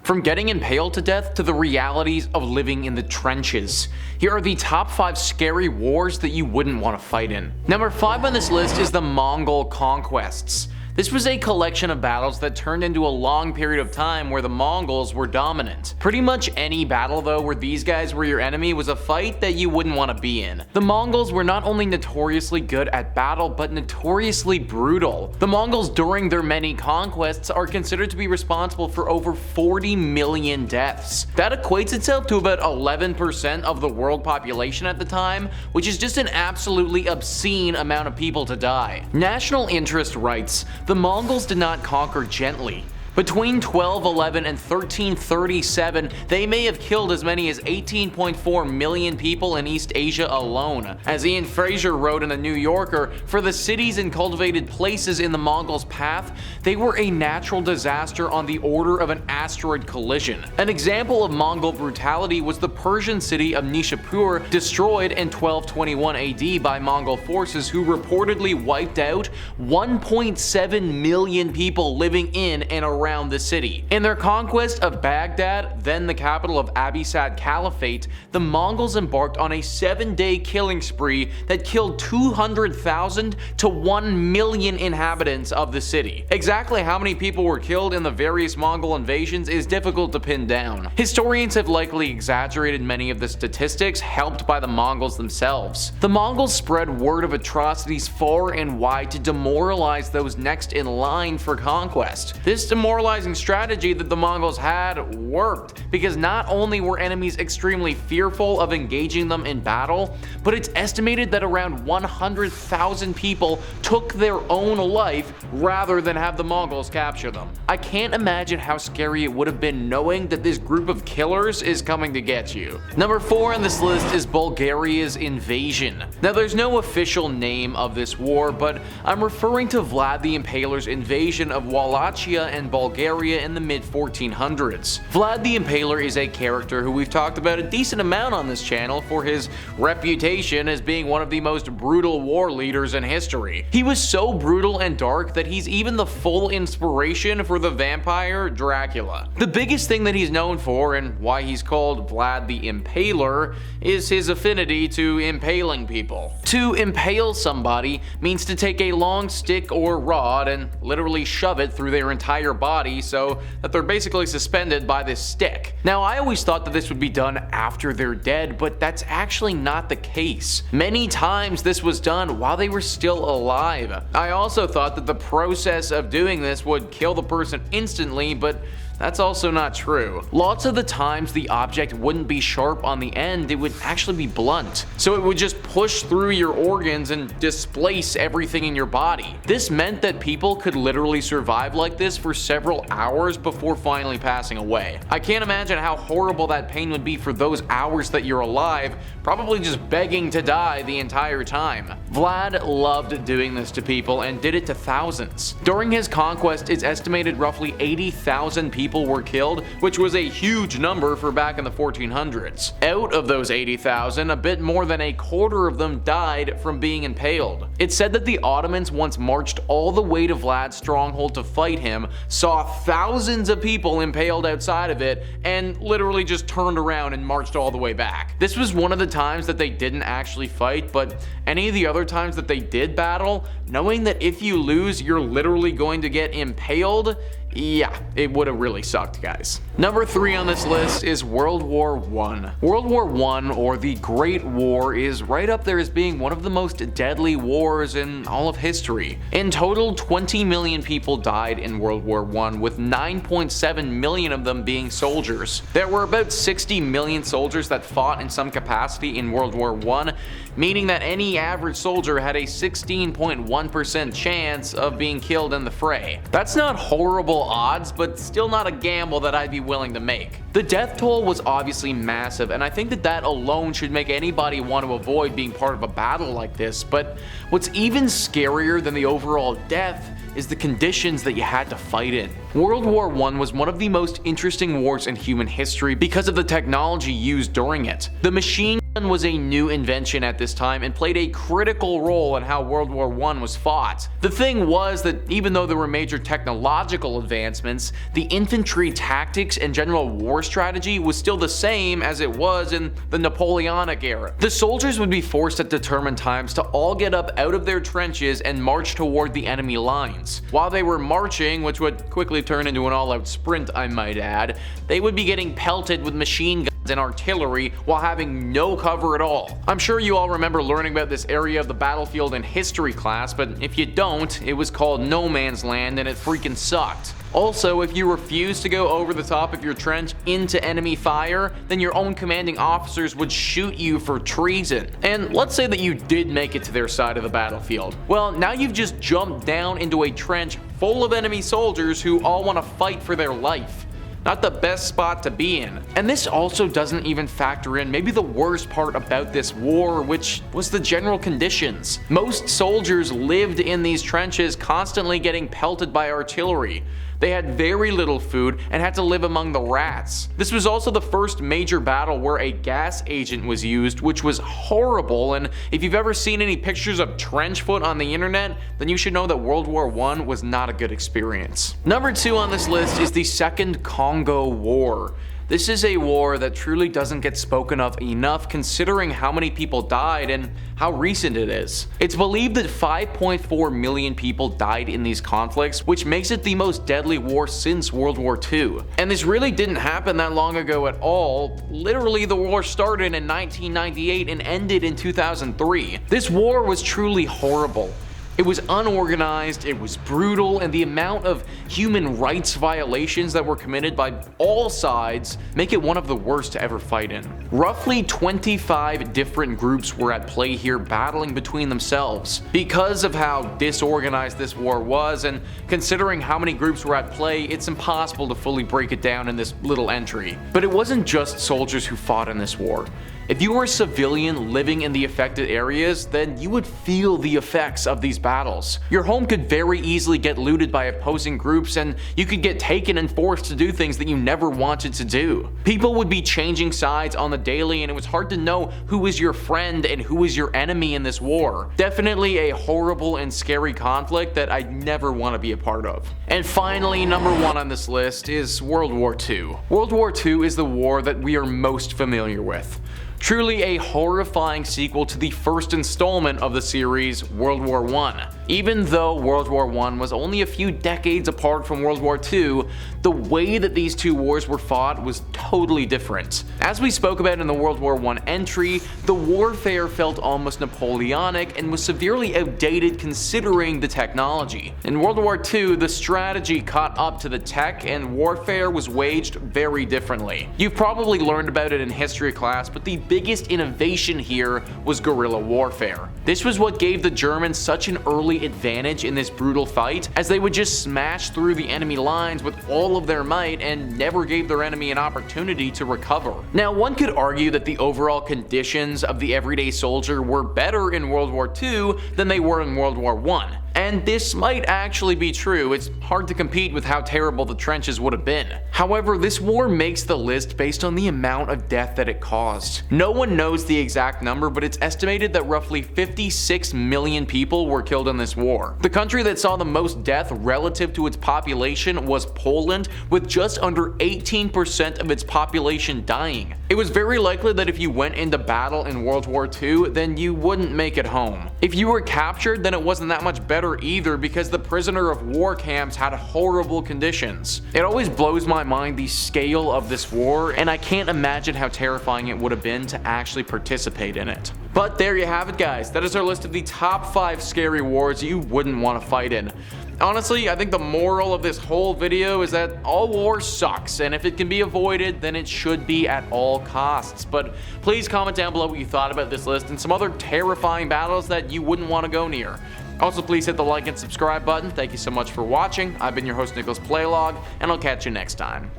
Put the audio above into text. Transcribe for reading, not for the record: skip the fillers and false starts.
From getting impaled to death to the realities of living in the trenches. Here are the top 5 scary wars that you wouldn't want to fight in. Number 5 on this list is the Mongol Conquests. This was a collection of battles that turned into a long period of time where the Mongols were dominant. Pretty much any battle though where these guys were your enemy was a fight that you wouldn't want to be in. The Mongols were not only notoriously good at battle, but notoriously brutal. The Mongols during their many conquests are considered to be responsible for over 40 million deaths. That equates itself to about 11% of the world population at the time, which is just an absolutely obscene amount of people to die. National interest writes, the Mongols did not conquer gently. Between 1211 and 1337, they may have killed as many as 18.4 million people in East Asia alone. As Ian Fraser wrote in The New Yorker, for the cities and cultivated places in the Mongols' path, they were a natural disaster on the order of an asteroid collision. An example of Mongol brutality was the Persian city of Nishapur, destroyed in 1221 AD by Mongol forces who reportedly wiped out 1.7 million people living in and around the city. In their conquest of Baghdad, then the capital of Abbasid Caliphate, the Mongols embarked on a 7-day killing spree that killed 200,000 to 1 million inhabitants of the city. Exactly how many people were killed in the various Mongol invasions is difficult to pin down. Historians have likely exaggerated many of the statistics, helped by the Mongols themselves. The Mongols spread word of atrocities far and wide to demoralize those next in line for conquest. This demoralizing strategy that the Mongols had worked, because not only were enemies extremely fearful of engaging them in battle, but it's estimated that around 100,000 people took their own life rather than have the Mongols capture them. I can't imagine how scary it would have been knowing that this group of killers is coming to get you. Number 4 on this list is Bulgaria's invasion. Now there's no official name of this war, but I'm referring to Vlad the Impaler's invasion of Wallachia and Bulgaria in the mid-1400s. Vlad the Impaler is a character who we've talked about a decent amount on this channel for his reputation as being one of the most brutal war leaders in history. He was so brutal and dark that he's even the full inspiration for the vampire Dracula. The biggest thing that he's known for, and why he's called Vlad the Impaler, is his affinity to impaling people. To impale somebody means to take a long stick or rod and literally shove it through their entire body so that they're basically suspended by this stick. Now I always thought that this would be done after they're dead, but that's actually not the case. Many times this was done while they were still alive. I also thought that the process of doing this would kill the person instantly, but that's also not true. Lots of the times the object wouldn't be sharp on the end, it would actually be blunt. So it would just push through your organs and displace everything in your body. This meant that people could literally survive like this for several hours before finally passing away. I can't imagine how horrible that pain would be for those hours that you're alive, probably just begging to die the entire time. Vlad loved doing this to people and did it to thousands. During his conquest, it's estimated roughly 80,000 people were killed, which was a huge number for back in the 1400s. Out of those 80,000, a bit more than a quarter of them died from being impaled. It's said that the Ottomans once marched all the way to Vlad's stronghold to fight him, saw thousands of people impaled outside of it, and literally just turned around and marched all the way back. This was one of the times that they didn't actually fight, but any of the other times that they did battle, knowing that if you lose, you're literally going to get impaled, yeah, it would have really sucked, guys. Number 3 on this list is World War I. World War I, or the Great War, is right up there as being one of the most deadly wars in all of history. In total, 20 million people died in World War I, with 9.7 million of them being soldiers. There were about 60 million soldiers that fought in some capacity in World War I, meaning that any average soldier had a 16.1% chance of being killed in the fray. That's not horrible odds, but still not a gamble that I'd be willing to make. The death toll was obviously massive, and I think that that alone should make anybody want to avoid being part of a battle like this, but what's even scarier than the overall death is the conditions that you had to fight in. World War I was one of the most interesting wars in human history because of the technology used during it. The machine was a new invention at this time and played a critical role in how World War I was fought. The thing was that even though there were major technological advancements, the infantry tactics and general war strategy was still the same as it was in the Napoleonic era. The soldiers would be forced at determined times to all get up out of their trenches and march toward the enemy lines. While they were marching, which would quickly turn into an all-out sprint I might add, they would be getting pelted with machine guns and artillery while having no cover at all. I'm sure you all remember learning about this area of the battlefield in history class, but if you don't, it was called no man's land and it freaking sucked. Also, if you refused to go over the top of your trench into enemy fire, then your own commanding officers would shoot you for treason. And let's say that you did make it to their side of the battlefield. Well, now you've just jumped down into a trench full of enemy soldiers who all want to fight for their life. Not the best spot to be in. And this also doesn't even factor in maybe the worst part about this war, which was the general conditions. Most soldiers lived in these trenches, constantly getting pelted by artillery. They had very little food and had to live among the rats. This was also the first major battle where a gas agent was used, which was horrible, and if you've ever seen any pictures of trench foot on the internet, then you should know that World War I was not a good experience. Number 2 on this list is the Second Congo War. This is a war that truly doesn't get spoken of enough considering how many people died and how recent it is. It's believed that 5.4 million people died in these conflicts, which makes it the most deadly war since World War II. And this really didn't happen that long ago at all. Literally, the war started in 1998 and ended in 2003. This war was truly horrible. It was unorganized, it was brutal, and the amount of human rights violations that were committed by all sides make it one of the worst to ever fight in. Roughly 25 different groups were at play here, battling between themselves. Because of how disorganized this war was, and considering how many groups were at play, it's impossible to fully break it down in this little entry. But it wasn't just soldiers who fought in this war. If you were a civilian living in the affected areas, then you would feel the effects of these battles. Your home could very easily get looted by opposing groups, and you could get taken and forced to do things that you never wanted to do. People would be changing sides on the daily, and it was hard to know who was your friend and who was your enemy in this war. Definitely a horrible and scary conflict that I never want to be a part of. And finally, number 1 on this list is World War II. World War II is the war that we are most familiar with. Truly a horrifying sequel to the first installment of the series, World War I. Even though World War I was only a few decades apart from World War II, the way that these two wars were fought was totally different. As we spoke about in the World War I entry, the warfare felt almost Napoleonic and was severely outdated considering the technology. In World War II, the strategy caught up to the tech and warfare was waged very differently. You've probably learned about it in history class, but the biggest innovation here was guerrilla warfare. This was what gave the Germans such an early advantage in this brutal fight, as they would just smash through the enemy lines with all of their might and never gave their enemy an opportunity to recover. Now, one could argue that the overall conditions of the everyday soldier were better in World War II than they were in World War I. And this might actually be true. It's hard to compete with how terrible the trenches would have been. However, this war makes the list based on the amount of death that it caused. No one knows the exact number, but it's estimated that roughly 56 million people were killed in this war. The country that saw the most death relative to its population was Poland, with just under 18% of its population dying. It was very likely that if you went into battle in World War II, then you wouldn't make it home. If you were captured, then it wasn't that much better either, because the prisoner of war camps had horrible conditions. It always blows my mind the scale of this war, and I can't imagine how terrifying it would have been to actually participate in it. But there you have it, guys. That is our list of the top 5 scary wars you wouldn't want to fight in. Honestly, I think the moral of this whole video is that all war sucks, and if it can be avoided, then it should be at all costs. But please comment down below what you thought about this list and some other terrifying battles that you wouldn't want to go near. Also, please hit the like and subscribe button. Thank you so much for watching. I've been your host, Nicholas Playlog, and I'll catch you next time.